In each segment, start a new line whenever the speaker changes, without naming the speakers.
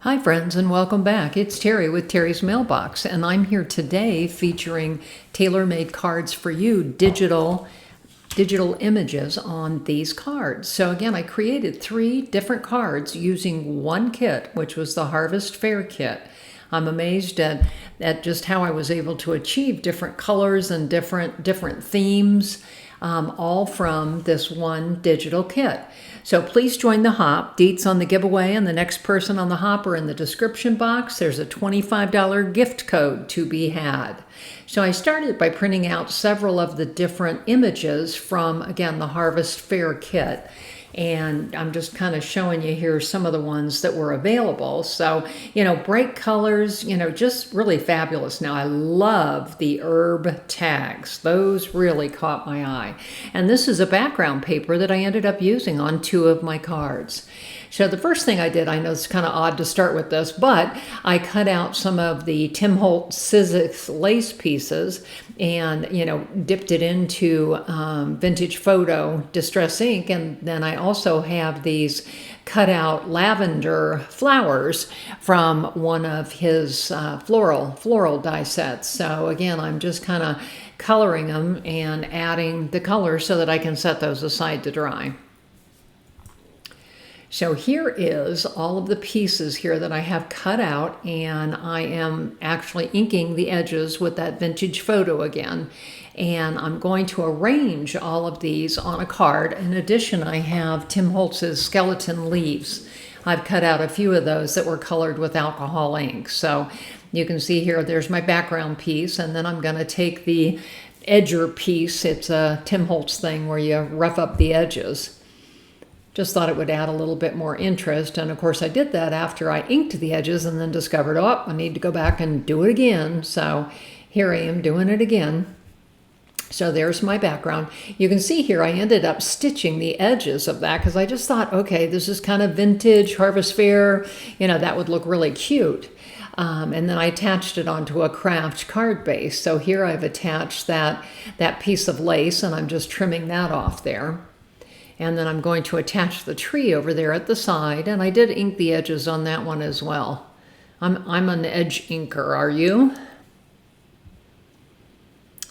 Hi friends and welcome back. It's Terry with Terry's Mailbox, and I'm here today featuring tailor-made cards for you, digital images on these cards. So again, I created 3 different cards using one kit, which was the Harvest Fair kit. I'm amazed at just how I was able to achieve different colors and different themes, all from this one digital kit. So please join the hop. Deets on the giveaway and the next person on the hop are in the description box. There's a $25 gift code to be had. So I started by printing out several of the different images from, again, the Harvest Fair kit. And I'm just kind of showing you here some of the ones that were available. So, bright colors, just really fabulous. Now, I love the herb tags. Those really caught my eye. And this is a background paper that I ended up using on 2 of my cards. So the first thing I did, I know it's kind of odd to start with this, but I cut out some of the Tim Holtz Sizzix lace pieces and, dipped it into vintage photo distress ink. And then I also have these cut out lavender flowers from one of his floral die sets. So again, I'm just kind of coloring them and adding the color so that I can set those aside to dry. So here is all of the pieces here that I have cut out, and I am actually inking the edges with that vintage photo again. And I'm going to arrange all of these on a card. In addition, I have Tim Holtz's skeleton leaves. I've cut out a few of those that were colored with alcohol ink. So you can see here, there's my background piece, and then I'm going to take the edger piece. It's a Tim Holtz thing where you rough up the edges. Just thought it would add a little bit more interest. And of course I did that after I inked the edges and then discovered, oh, I need to go back and do it again. So here I am doing it again. So there's my background. You can see here I ended up stitching the edges of that because I just thought, okay, this is kind of vintage Harvest Fair. That would look really cute. And then I attached it onto a craft card base. So here I've attached that piece of lace and I'm just trimming that off there. And then I'm going to attach the tree over there at the side. And I did ink the edges on that one as well. I'm an edge inker, are you?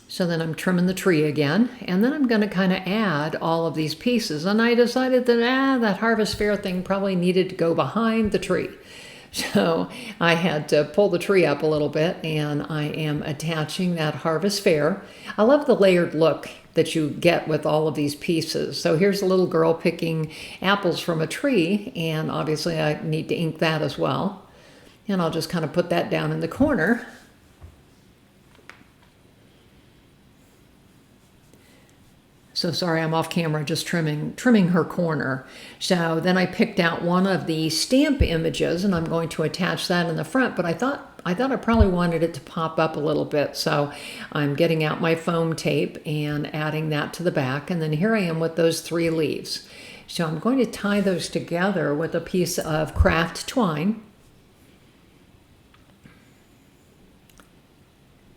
So then I'm trimming the tree again. And then I'm going to kind of add all of these pieces. And I decided that, that Harvest Fair thing probably needed to go behind the tree. So I had to pull the tree up a little bit, and I am attaching that Harvest Fair. I love the layered look that you get with all of these pieces. So here's a little girl picking apples from a tree, and obviously I need to ink that as well. And I'll just kind of put that down in the corner. So sorry, I'm off camera, just trimming her corner. So then I picked out one of the stamp images, and I'm going to attach that in the front, but I thought I probably wanted it to pop up a little bit. So I'm getting out my foam tape and adding that to the back. And then here I am with those 3 leaves. So I'm going to tie those together with a piece of craft twine.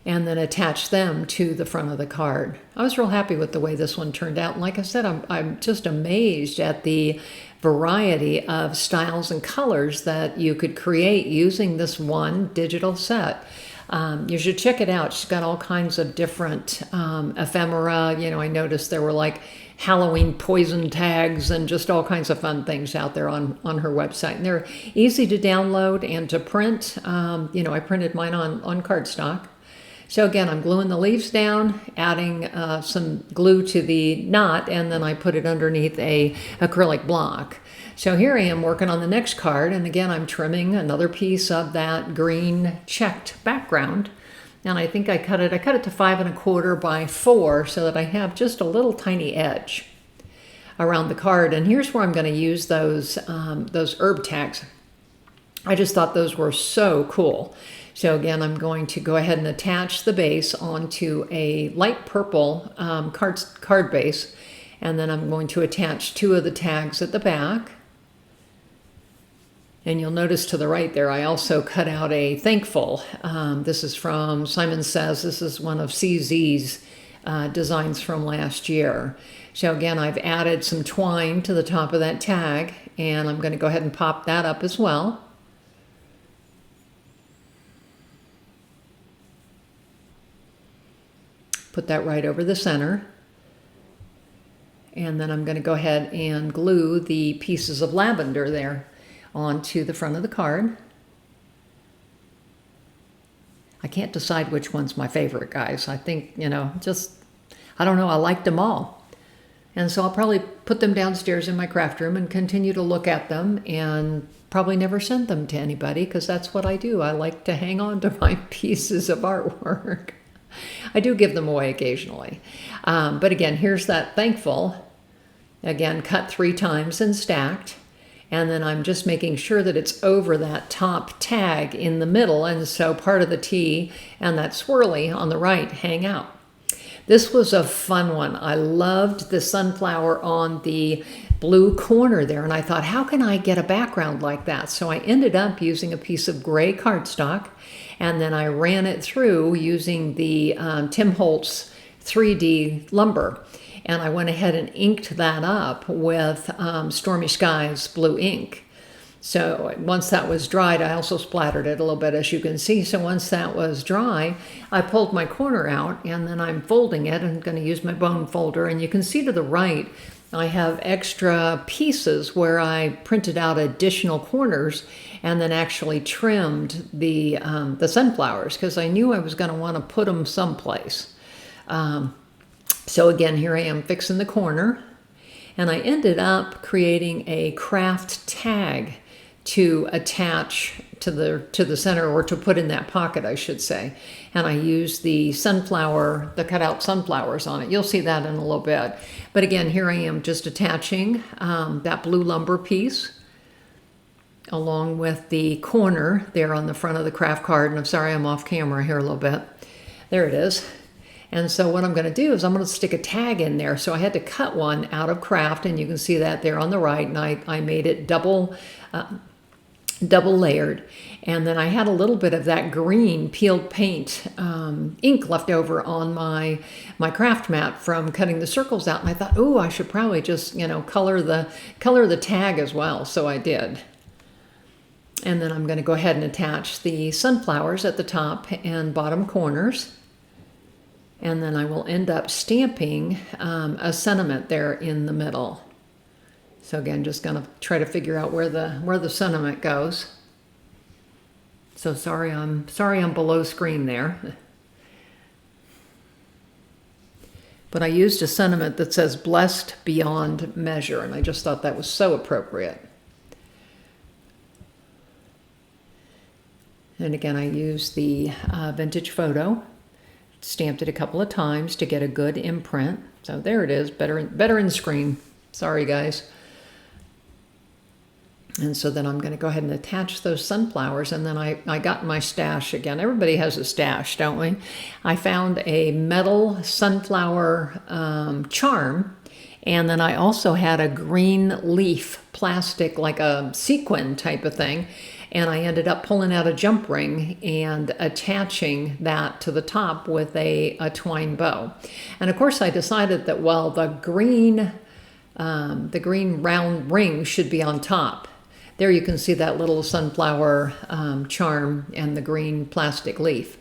And then attach them to the front of the card. I was real happy with the way this one turned out. And like I said, I'm just amazed at the variety of styles and colors that you could create using this one digital set. You should check it out. She's got all kinds of different ephemera. I noticed there were like Halloween poison tags and just all kinds of fun things out there on her website. And they're easy to download and to print. I printed mine on cardstock. So again, I'm gluing the leaves down, adding some glue to the knot, and then I put it underneath a acrylic block. So here I am working on the next card, and again, I'm trimming another piece of that green checked background. And I think I cut it to 5 1/4 by 4 so that I have just a little tiny edge around the card. And here's where I'm going to use those herb tags. I just thought those were so cool. So again, I'm going to go ahead and attach the base onto a light purple card base. And then I'm going to attach 2 of the tags at the back. And you'll notice to the right there, I also cut out a thankful. This is from Simon Says. This is one of CZ's designs from last year. So again, I've added some twine to the top of that tag, and I'm going to go ahead and pop that up as well. put that right over the center. And then I'm going to go ahead and glue the pieces of lavender there onto the front of the card. I can't decide which one's my favorite, guys. I think, I don't know, I liked them all. And so I'll probably put them downstairs in my craft room and continue to look at them and probably never send them to anybody, because that's what I do. I like to hang on to my pieces of artwork. I do give them away occasionally. But again, here's that thankful. Again, cut 3 times and stacked. And then I'm just making sure that it's over that top tag in the middle. And so part of the T and that swirly on the right hang out. This was a fun one. I loved the sunflower on the blue corner there. And I thought, how can I get a background like that? So I ended up using a piece of gray cardstock. And then I ran it through using the Tim Holtz 3D lumber. And I went ahead and inked that up with Stormy Skies blue ink. So once that was dried, I also splattered it a little bit, as you can see. So once that was dry, I pulled my corner out, and then I'm folding it. I'm going to use my bone folder. And you can see to the right, I have extra pieces where I printed out additional corners and then actually trimmed the sunflowers, because I knew I was going to want to put them someplace. So again, here I am fixing the corner, and I ended up creating a craft tag to attach to the center, or to put in that pocket, I should say. And I used the cutout sunflowers on it. You'll see that in a little bit. But again, here I am just attaching that blue lumber piece along with the corner there on the front of the craft card. And I'm sorry, I'm off camera here a little bit. There it is. And so what I'm going to do is I'm going to stick a tag in there. So I had to cut one out of craft, and you can see that there on the right. And I made it double layered. And then I had a little bit of that green peeled paint ink left over on my craft mat from cutting the circles out. And I thought, oh, I should probably just, color the tag as well. So I did. And then I'm going to go ahead and attach the sunflowers at the top and bottom corners. And then I will end up stamping a sentiment there in the middle. So again, just going to try to figure out where the sentiment goes. So sorry I'm below screen there. But I used a sentiment that says blessed beyond measure, and I just thought that was so appropriate. And again, I used the vintage photo. Stamped it a couple of times to get a good imprint. So there it is, better in screen. Sorry, guys. And so then I'm going to go ahead and attach those sunflowers. And then I got my stash again. Everybody has a stash, don't we? I found a metal sunflower charm. And then I also had a green leaf plastic, like a sequin type of thing. And I ended up pulling out a jump ring and attaching that to the top with a twine bow. And of course I decided that, well, the green round ring should be on top. There you can see that little sunflower charm and the green plastic leaf.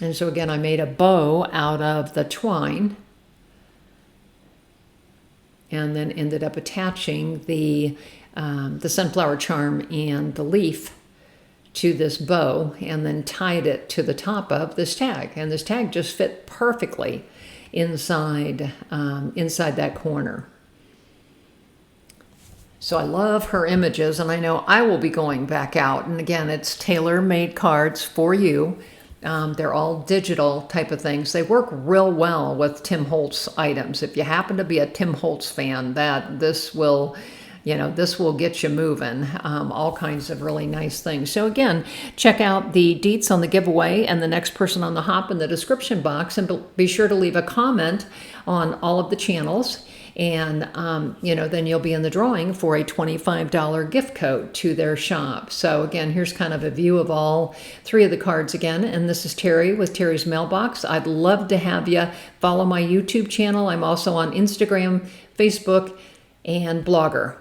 And so again, I made a bow out of the twine and then ended up attaching the sunflower charm and the leaf to this bow, and then tied it to the top of this tag. And this tag just fit perfectly inside that corner. So I love her images, and I know I will be going back out. And again, it's tailor-made cards for you. They're all digital type of things. They work real well with Tim Holtz items. If you happen to be a Tim Holtz fan, this will get you moving. All kinds of really nice things. So again, check out the deets on the giveaway and the next person on the hop in the description box, and be sure to leave a comment on all of the channels. And, then you'll be in the drawing for a $25 gift code to their shop. So again, here's kind of a view of all 3 of the cards again. And this is Terry with Terry's Mailbox. I'd love to have you follow my YouTube channel. I'm also on Instagram, Facebook, and Blogger.